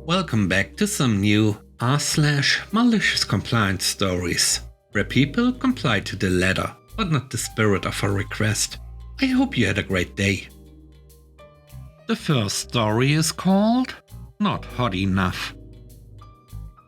Welcome back to some new r/malicious compliance stories, where people comply to the letter, but not the spirit of a request. I hope you had a great day. The first story is called Not Hot Enough.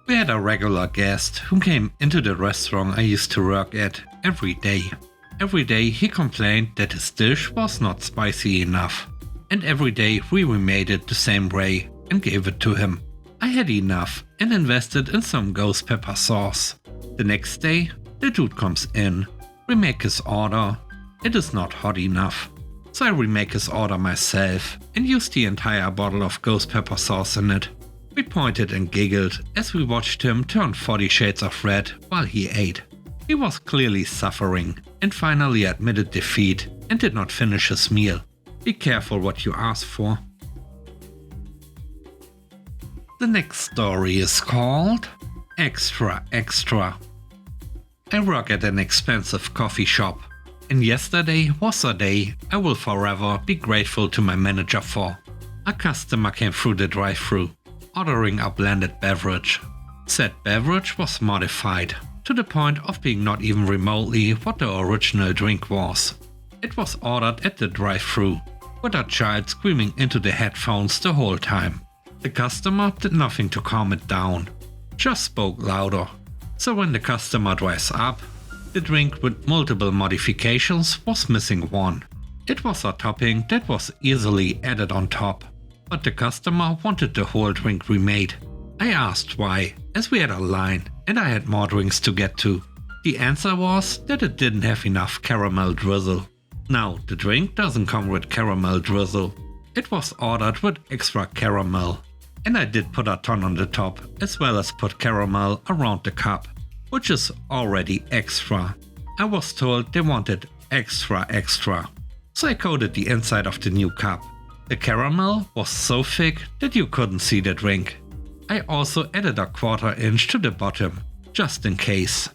We had a regular guest who came into the restaurant I used to work at every day. Every day he complained that his dish was not spicy enough, and every day we remade it the same way and gave it to him. I had enough and invested in some ghost pepper sauce. The next day, the dude comes in, remake his order. It is not hot enough. So I remake his order myself and used the entire bottle of ghost pepper sauce in it. We pointed and giggled as we watched him turn 40 shades of red while he ate. He was clearly suffering and finally admitted defeat and did not finish his meal. Be careful what you ask for. The next story is called Extra Extra. I work at an expensive coffee shop, and yesterday was a day I will forever be grateful to my manager for. A customer came through the drive-thru, ordering a blended beverage. Said beverage was modified, to the point of being not even remotely what the original drink was. It was ordered at the drive-thru, with a child screaming into the headphones the whole time. The customer did nothing to calm it down, just spoke louder. So when the customer drives up, the drink with multiple modifications was missing one. It was a topping that was easily added on top, but the customer wanted the whole drink remade. I asked why, as we had a line and I had more drinks to get to. The answer was that it didn't have enough caramel drizzle. Now, the drink doesn't come with caramel drizzle. It was ordered with extra caramel. And I did put a ton on the top, as well as put caramel around the cup, which is already extra. I was told they wanted extra extra, so I coated the inside of the new cup. The caramel was so thick that you couldn't see the drink. I also added a 1/4 inch to the bottom, just in case.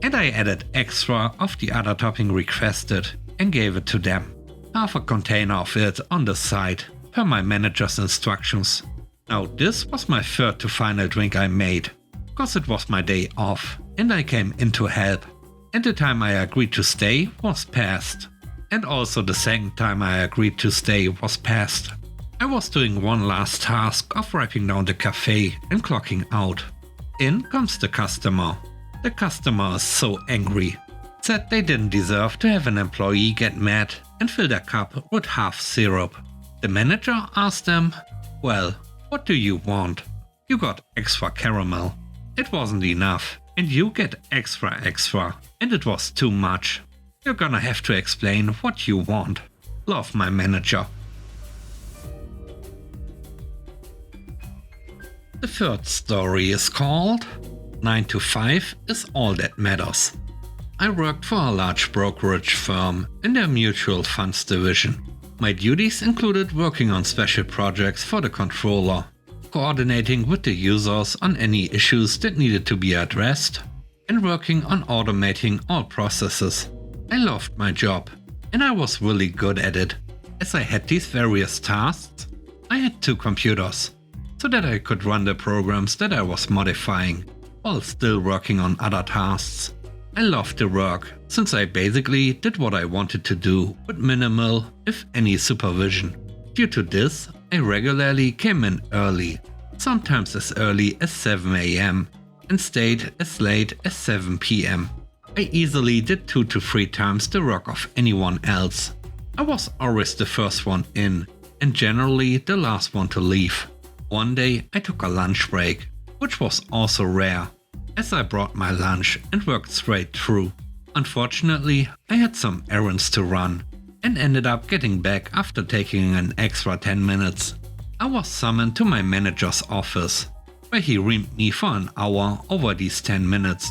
And I added extra of the other topping requested and gave it to them. Half a container of it on the side, per my manager's instructions. Now this was my third to final drink I made, cause it was my day off and I came in to help, and the time I agreed to stay was past. And also the second time I agreed to stay was past. I was doing one last task of wiping down the cafe and clocking out. In comes the customer. The customer is so angry. Said they didn't deserve to have an employee get mad and fill their cup with half syrup. The manager asked them, well, what do you want? You got extra caramel. It wasn't enough, and you get extra extra, and it was too much. You're gonna have to explain what you want. Love, my manager. The third story is called 9 to 5 is all that matters. I worked for a large brokerage firm in their mutual funds division. My duties included working on special projects for the controller, coordinating with the users on any issues that needed to be addressed, and working on automating all processes. I loved my job, and I was really good at it. As I had these various tasks, I had 2 computers, so that I could run the programs that I was modifying, while still working on other tasks. I loved the work, since I basically did what I wanted to do with minimal, if any, supervision. Due to this, I regularly came in early, sometimes as early as 7 AM, and stayed as late as 7 PM. I easily did 2 to 3 times the work of anyone else. I was always the first one in, and generally the last one to leave. One day I took a lunch break, which was also rare, as I brought my lunch and worked straight through. Unfortunately, I had some errands to run and ended up getting back after taking an extra 10 minutes. I was summoned to my manager's office, where he reamed me for an hour over these 10 minutes.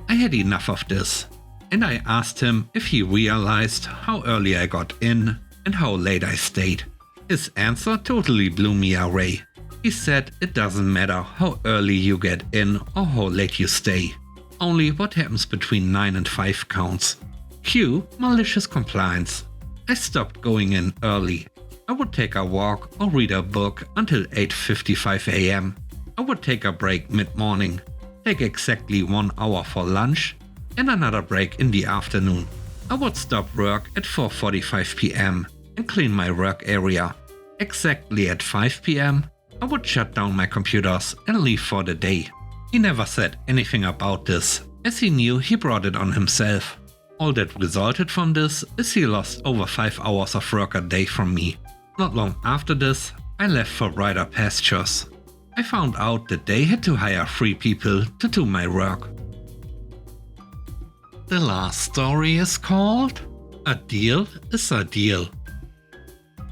I had enough of this, and I asked him if he realized how early I got in and how late I stayed. His answer totally blew me away. He said it doesn't matter how early you get in or how late you stay. Only what happens between 9 and 5 counts. Cue Malicious Compliance. I stopped going in early. I would take a walk or read a book until 8:55 AM. I would take a break mid-morning, take exactly 1 hour for lunch, and another break in the afternoon. I would stop work at 4:45 p.m. and clean my work area. Exactly at 5 p.m. I would shut down my computers and leave for the day. He never said anything about this, as he knew he brought it on himself. All that resulted from this is he lost over 5 hours of work a day from me. Not long after this, I left for brighter pastures. I found out that they had to hire 3 people to do my work. The last story is called A Deal is a Deal.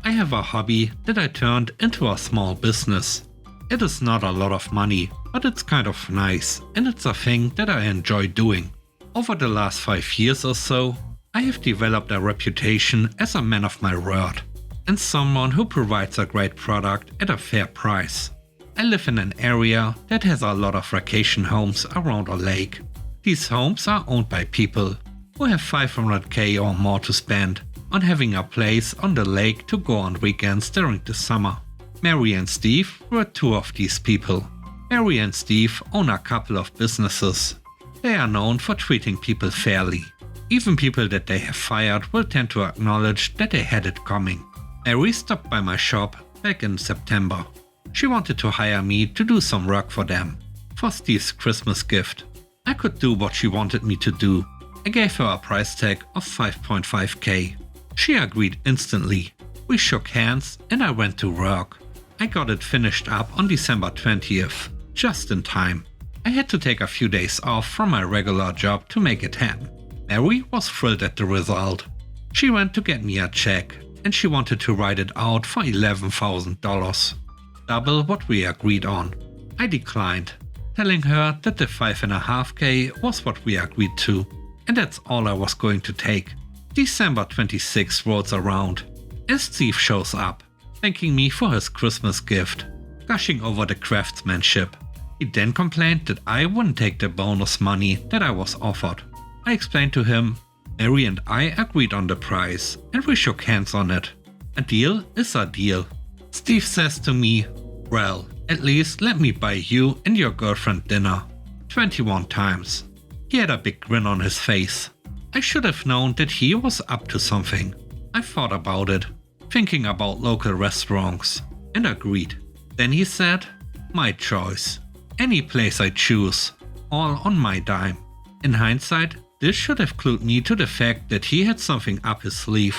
I have a hobby that I turned into a small business. It is not a lot of money, but it's kind of nice, and it's a thing that I enjoy doing. Over the last 5 years or so, I have developed a reputation as a man of my word, and someone who provides a great product at a fair price. I live in an area that has a lot of vacation homes around a lake. These homes are owned by people who have $500k or more to spend on having a place on the lake to go on weekends during the summer. Mary and Steve were 2 of these people. Mary and Steve own a couple of businesses. They are known for treating people fairly. Even people that they have fired will tend to acknowledge that they had it coming. Mary stopped by my shop back in September. She wanted to hire me to do some work for them, for Steve's Christmas gift. I could do what she wanted me to do. I gave her a price tag of 5.5k. She agreed instantly. We shook hands and I went to work. I got it finished up on December 20th, just in time. I had to take a few days off from my regular job to make it happen. Mary was thrilled at the result. She went to get me a check and she wanted to write it out for $11,000. Double what we agreed on. I declined, telling her that the 5.5k was what we agreed to, and that's all I was going to take. December 26th rolls around, and Steve shows up, thanking me for his Christmas gift, gushing over the craftsmanship. He then complained that I wouldn't take the bonus money that I was offered. I explained to him, Mary and I agreed on the price, and we shook hands on it. A deal is a deal. Steve says to me, well, at least let me buy you and your girlfriend dinner. 21 times. He had a big grin on his face. I should have known that he was up to something. I thought about it, thinking about local restaurants, and agreed. Then he said, my choice. Any place I choose, all on my dime. In hindsight, this should have clued me to the fact that he had something up his sleeve.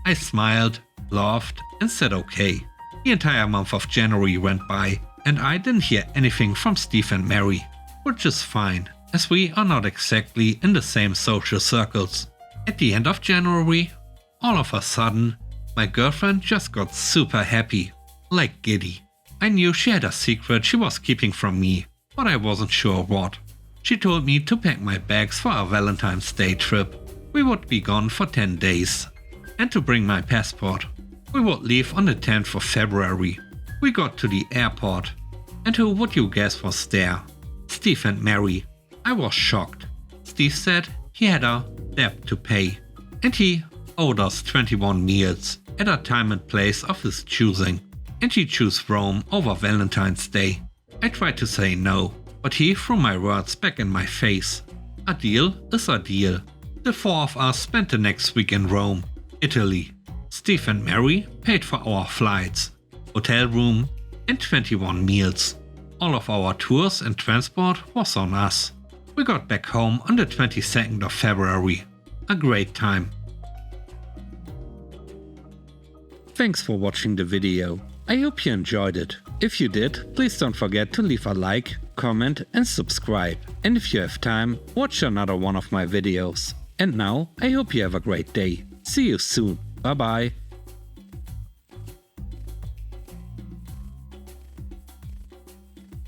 I smiled, laughed, and said okay. The entire month of January went by, and I didn't hear anything from Steve and Mary, which is fine, as we are not exactly in the same social circles. At the end of January, all of a sudden, my girlfriend just got super happy, like giddy. I knew she had a secret she was keeping from me, but I wasn't sure what. She told me to pack my bags for a Valentine's Day trip. We would be gone for 10 days, and to bring my passport. We would leave on the 10th of February. We got to the airport, and who would you guess was there? Steve and Mary. I was shocked. Steve said he had a debt to pay, and he owed us 21 meals at a time and place of his choosing, and he chose Rome over Valentine's Day. I tried to say no, but he threw my words back in my face. A deal is a deal. The 4 of us spent the next week in Rome, Italy. Steve and Mary paid for our flights, hotel room, and 21 meals. All of our tours and transport was on us. We got back home on the 22nd of February. A great time. Thanks for watching the video. I hope you enjoyed it. If you did, please don't forget to leave a like, comment and subscribe. And if you have time, watch another one of my videos. And now, I hope you have a great day. See you soon. Bye bye.